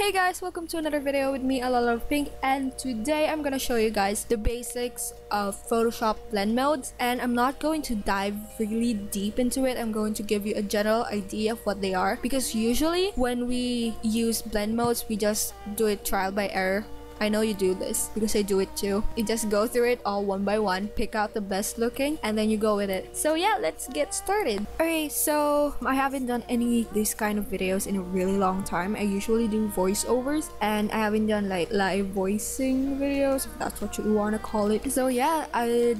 Hey guys, welcome to another video with me, ilalalovepink, and today I'm gonna show you guys the basics of Photoshop blend modes, and I'm not going to dive really deep into it. I'm going to give you a general idea of what they are, because usually when we use blend modes, we just do it trial by error. I know you do this because I do it too. You just go through it all one by one, pick out the best looking, and then you go with it. So yeah, let's get started. Okay, so I haven't done any of these kind of videos in a really long time. I usually do voiceovers, and I haven't done like live voicing videos, if that's what you want to call it. So yeah,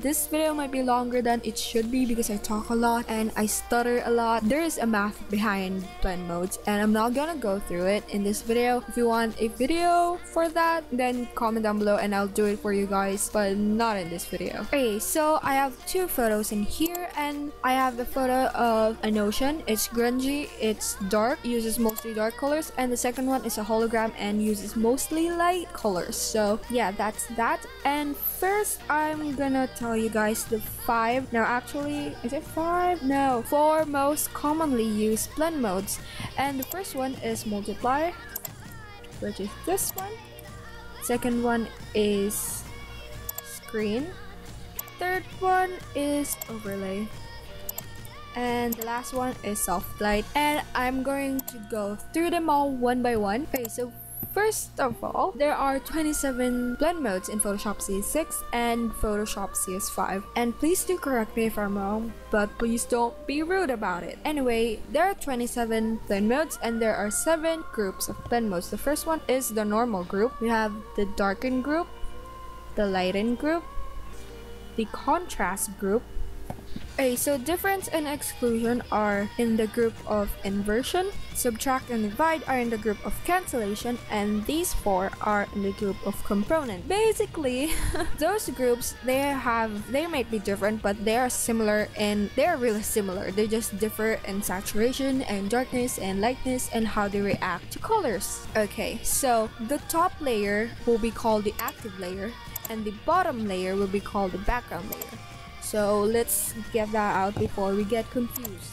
this video might be longer than it should be because I talk a lot and I stutter a lot. There is a math behind blend modes, and I'm not gonna go through it in this video. If you want a video for that, then comment down below and I'll do it for you guys, but not in this video. Okay, so I have two photos in here, and I have the photo of an ocean. It's grungy, it's dark, uses mostly dark colors, and the second one is a hologram and uses mostly light colors. So yeah, that's that. And first I'm gonna tell you guys the four most commonly used blend modes. And the first one is multiply, which is this one. Second one is screen. Third one is overlay. And the last one is soft light. And I'm going to go through them all one by one. Okay, so first of all, there are 27 blend modes in Photoshop CS6 and Photoshop CS5. And please do correct me if I'm wrong, but please don't be rude about it. Anyway, there are 27 blend modes and there are 7 groups of blend modes. The first one is the normal group. We have the darkened group, the lightened group, the contrast group. Okay, so difference and exclusion are in the group of inversion, subtract and divide are in the group of cancellation, and these 4 are in the group of component. Basically, those groups, they might be different, but they are similar, and they're really similar. They just differ in saturation and darkness and lightness and how they react to colors. Okay, so the top layer will be called the active layer, and the bottom layer will be called the background layer. So let's get that out before we get confused.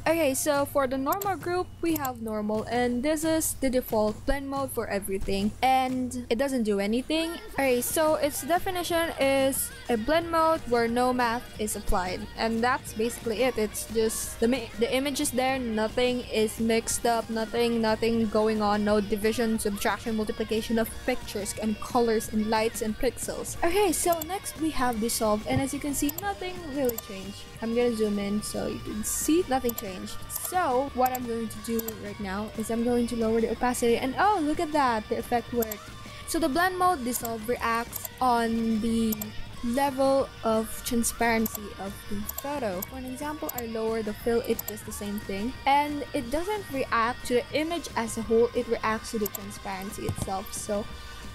Okay, so for the normal group, we have normal, and this is the default blend mode for everything, and it doesn't do anything. Okay, so its definition is a blend mode where no math is applied, and that's basically it. It's just the image is there, nothing is mixed up, nothing going on, no division, subtraction, multiplication of pictures and colors and lights and pixels. Okay, so next we have dissolve, and as you can see, nothing really changed. I'm gonna zoom in so you can see nothing changed. So what I'm going to do right now is I'm going to lower the opacity, and oh, look at that, the effect worked. So the blend mode dissolve reacts on the level of transparency of the photo. For an example, I lower the fill, it does the same thing, and it doesn't react to the image as a whole, it reacts to the transparency itself. So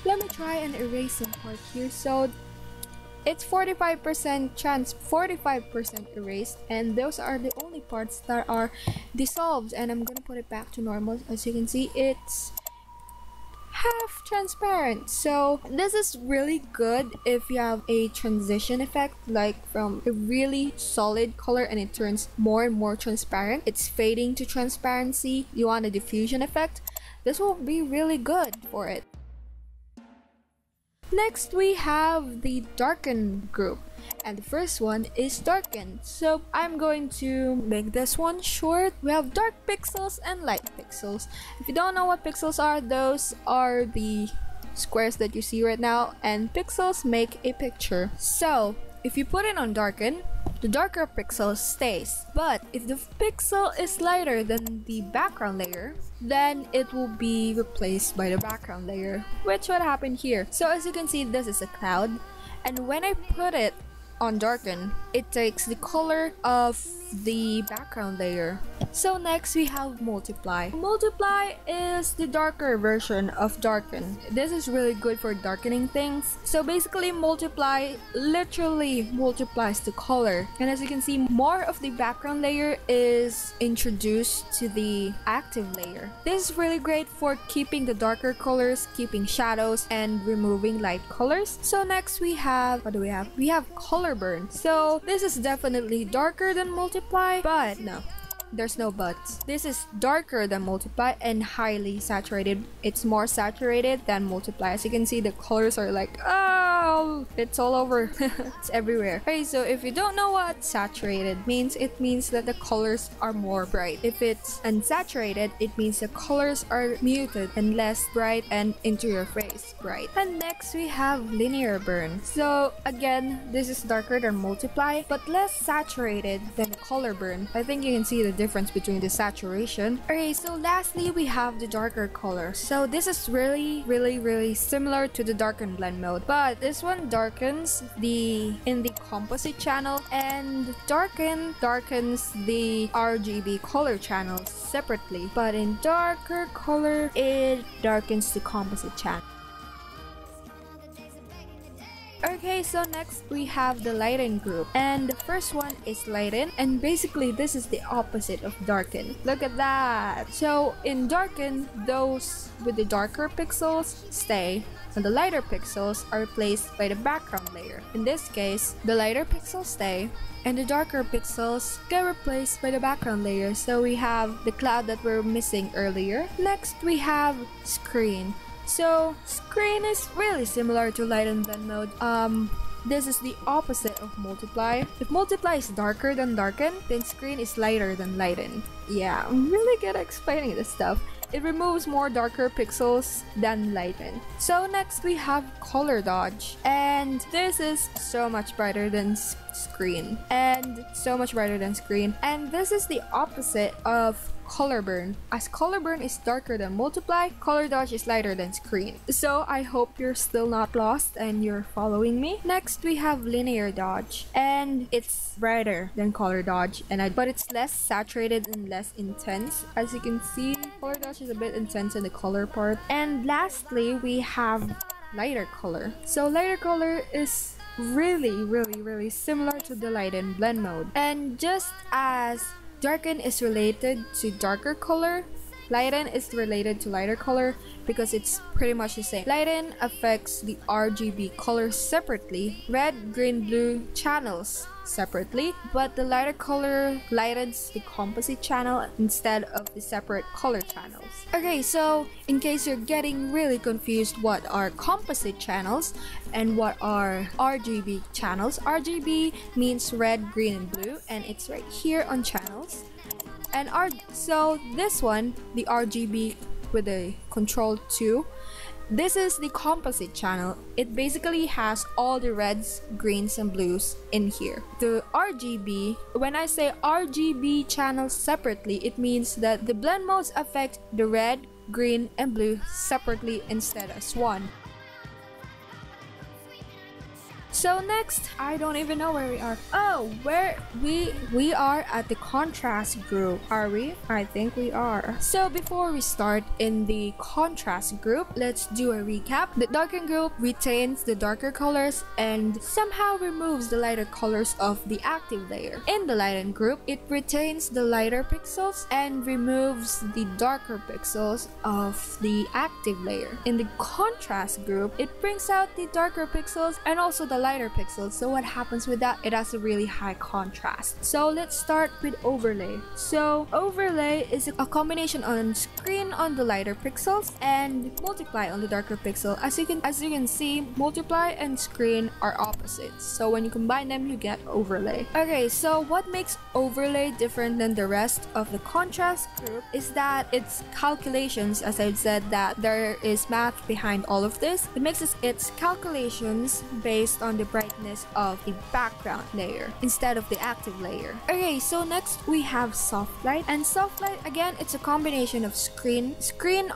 let me try and erase some part here. So it's 45% erased, and those are the only parts that are dissolved, and I'm gonna put it back to normal. As you can see, it's half transparent. So this is really good if you have a transition effect, like from a really solid color and it turns more and more transparent, it's fading to transparency, you want a diffusion effect, this will be really good for it. Next we have the darkened group, and the first one is darkened. So I'm going to make this one short. We have dark pixels and light pixels. If you don't know what pixels are, those are the squares that you see right now, and pixels make a picture. So if you put it on darken, the darker pixel stays, but if the pixel is lighter than the background layer, then it will be replaced by the background layer, which would happen here. So as you can see, this is a cloud, and when I put it on darken, it takes the color of the background layer. So next we have multiply. Multiply is the darker version of darken. This is really good for darkening things. So basically, multiply literally multiplies the color, and as you can see, more of the background layer is introduced to the active layer. This is really great for keeping the darker colors, keeping shadows, and removing light colors. So next we have, what do we have? We have color burn. So this is definitely darker than multiply, but no, there's no buts. This is darker than multiply and highly saturated. It's more saturated than multiply. As you can see, the colors are like, oh, it's all over. It's everywhere. Okay, so if you don't know what saturated means, it means that the colors are more bright. If it's unsaturated, it means the colors are muted and less bright and into your face bright. And next we have linear burn. So again, this is darker than multiply but less saturated than the color burn. I think you can see the difference between the saturation. Okay, so lastly we have the darker color. So this is really similar to the darken blend mode, but this one darkens in the composite channel, and darkens the RGB color channels separately, but in darker color it darkens the composite channel. Okay, so next we have the lighten group, and the first one is lighten, and basically this is the opposite of darken. Look at that. So in darken, those with the darker pixels stay, and the lighter pixels are replaced by the background layer. In this case, the lighter pixels stay and the darker pixels get replaced by the background layer. So we have the cloud that we're missing earlier. Next we have screen. So screen is really similar to lighten blend mode. This is the opposite of multiply. If multiply is darker than darken, then screen is lighter than lighten. Yeah, I'm really good at explaining this stuff. It removes more darker pixels than lighten. So next we have color dodge, and this is so much brighter than screen, and this is the opposite of color burn. As color burn is darker than multiply, color dodge is lighter than screen. So I hope you're still not lost and you're following me. Next we have linear dodge, and it's brighter than color dodge, but it's less saturated and less intense. As you can see, color dodge is a bit intense in the color part. And lastly we have lighter color. So lighter color is really similar to the lighten blend mode, and just as darken is related to darker color, lighten is related to lighter color because it's pretty much the same. Lighten affects the RGB colors separately, red, green, blue channels separately, but the lighter color lightens the composite channel instead of the separate color channels. Okay, so in case you're getting really confused what are composite channels and what are RGB channels, RGB means red, green, and blue, and it's right here on channels. And so this one, the RGB with the control 2, this is the composite channel. It basically has all the reds, greens, and blues in here. The RGB, when I say RGB channels separately, it means that the blend modes affect the red, green, and blue separately instead as one. So next, I don't even know where we are. Oh, where we are at the contrast group. Are we? I think we are. So before we start in the contrast group, let's do a recap. The darken group retains the darker colors and somehow removes the lighter colors of the active layer. In the lighten group, it retains the lighter pixels and removes the darker pixels of the active layer. In the contrast group, it brings out the darker pixels and also the lighter pixels. So what happens with that? It has a really high contrast. So let's start with overlay. So overlay is a combination on screen on the lighter pixels and multiply on the darker pixel. As you can see, multiply and screen are opposites. So when you combine them, you get overlay. Okay, so what makes overlay different than the rest of the contrast group is that it's calculations. As I've said, that there is math behind all of this. It makes its calculations based on the brightness of the background layer instead of the active layer. Okay, so next we have soft light, and soft light, again, it's a combination of screen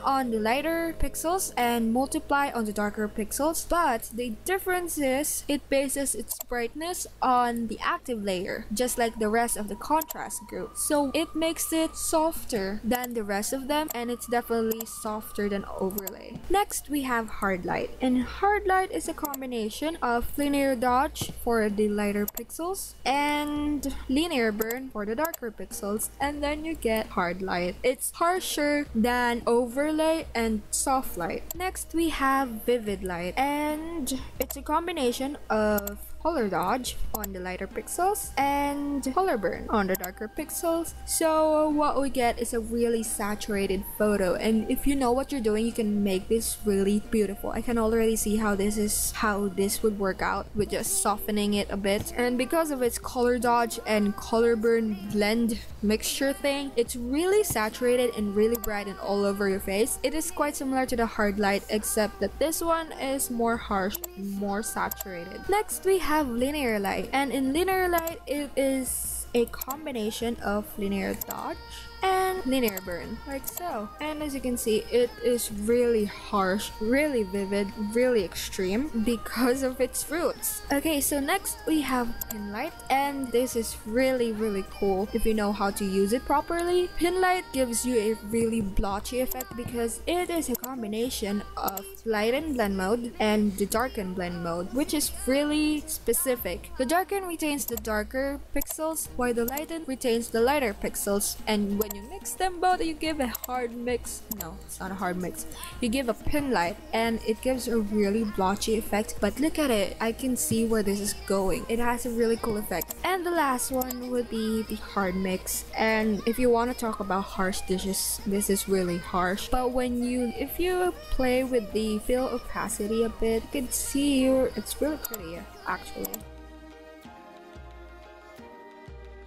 on the lighter pixels and multiply on the darker pixels, but the difference is it bases its brightness on the active layer, just like the rest of the contrast group. So it makes it softer than the rest of them, and it's definitely softer than overlay. Next we have hard light, and hard light is a combination of linear dodge for the lighter pixels and linear burn for the darker pixels, and then you get hard light. It's harsher than overlay and soft light. Next we have vivid light, and it's a combination of color dodge on the lighter pixels and color burn on the darker pixels. So what we get is a really saturated photo, and if you know what you're doing, you can make this really beautiful. I can already see how this would work out with just softening it a bit, and because of its color dodge and color burn blend mixture thing, it's really saturated and really bright and all over your face. It is quite similar to the hard light, except that this one is more harsh, more saturated. Next we have linear light, and in linear light it is a combination of linear dodge and linear burn, like so. And as you can see, it is really harsh, really vivid, really extreme because of its roots. Okay, so next we have pin light, and this is really cool if you know how to use it properly. Pin light gives you a really blotchy effect because it is a combination of lighten blend mode and the darken blend mode, which is really specific. The darken retains the darker pixels while the lighten retains the lighter pixels, and when you mix them both, you give a hard mix. No, it's not a hard mix. You give a pin light and it gives a really blotchy effect, but look at it. I can see where this is going. It has a really cool effect. And the last one would be the hard mix, and if you want to talk about harsh dishes, this is really harsh, but if you play with the fill opacity a bit, you can see it's really pretty actually.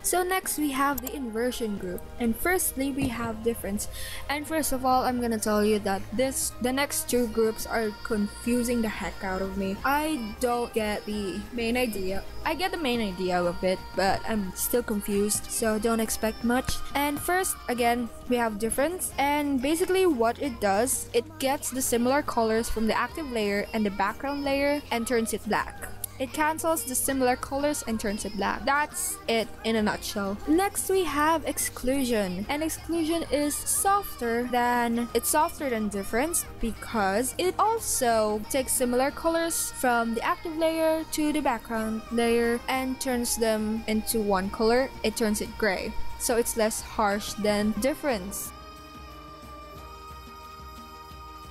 So next we have the inversion group, and firstly we have difference. And first of all, I'm gonna tell you that the next two groups are confusing the heck out of me. I don't get the main idea. I get the main idea of it, but I'm still confused, so don't expect much. And first, again, we have difference, and basically what it does, it gets the similar colors from the active layer and the background layer and turns it black. It cancels the similar colors and turns it black. That's it in a nutshell. Next we have exclusion, and exclusion is softer than difference because it also takes similar colors from the active layer to the background layer and turns them into one color. It turns it gray, so it's less harsh than difference.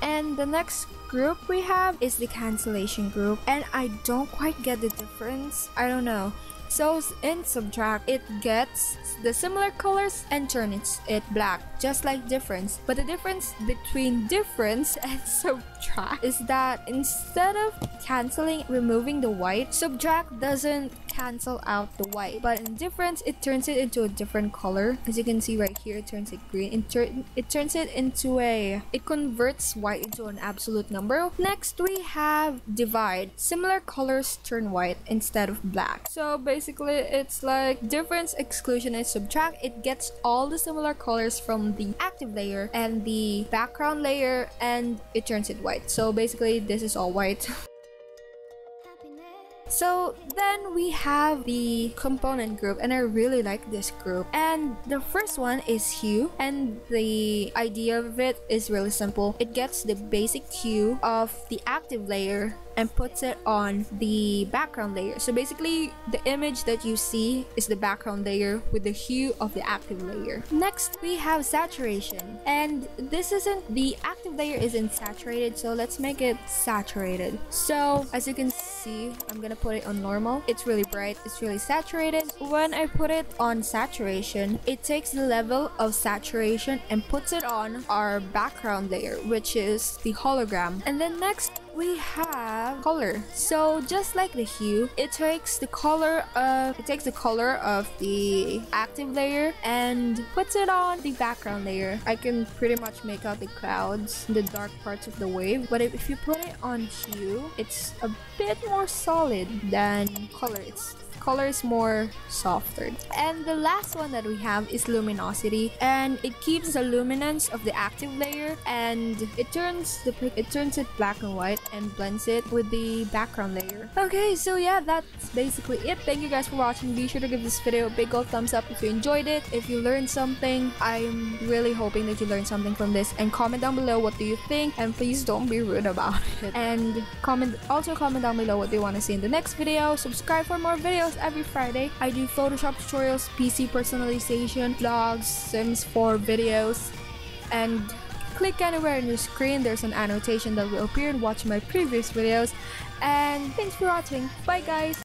And the next group we have is the cancellation group, and I don't quite get the difference. I don't know. So in subtract, it gets the similar colors and turns it black, just like difference. But the difference between difference and subtract is that instead of canceling, removing the white, subtract doesn't cancel out the white, but in difference it turns it into a different color. As you can see right here, it turns it green. It converts white into an absolute number. Next we have divide. Similar colors turn white instead of black. So basically it's like difference, exclusion, and subtract. It gets all the similar colors from the active layer and the background layer and it turns it white. So basically this is all white. So then we have the component group, and I really like this group. And the first one is hue, and the idea of it is really simple. It gets the basic hue of the active layer and puts it on the background layer. So basically the image that you see is the background layer with the hue of the active layer. Next we have saturation, and the active layer isn't saturated, so let's make it saturated. So as you can see, I'm gonna put it on normal. It's really bright, it's really saturated. When I put it on saturation, it takes the level of saturation and puts it on our background layer, which is the hologram. And then next we have color. So just like the hue, it takes the color of the active layer and puts it on the background layer. I can pretty much make out the clouds, the dark parts of the wave, but if you put it on hue, it's a bit more solid than color. Color is more softer. And the last one that we have is luminosity, and it keeps the luminance of the active layer and it turns it black and white and blends it with the background layer. Okay, so yeah, that's basically it. Thank you guys for watching. Be sure to give this video a big old thumbs up if you enjoyed it. If you learned something, I'm really hoping that you learned something from this, and comment down below what do you think, and please don't be rude about it. And comment down below what you want to see in the next video. Subscribe for more videos every Friday. I do Photoshop tutorials, PC personalization, vlogs, Sims 4 videos, and click anywhere on your screen. There's an annotation that will appear and watch my previous videos. And thanks for watching. Bye guys!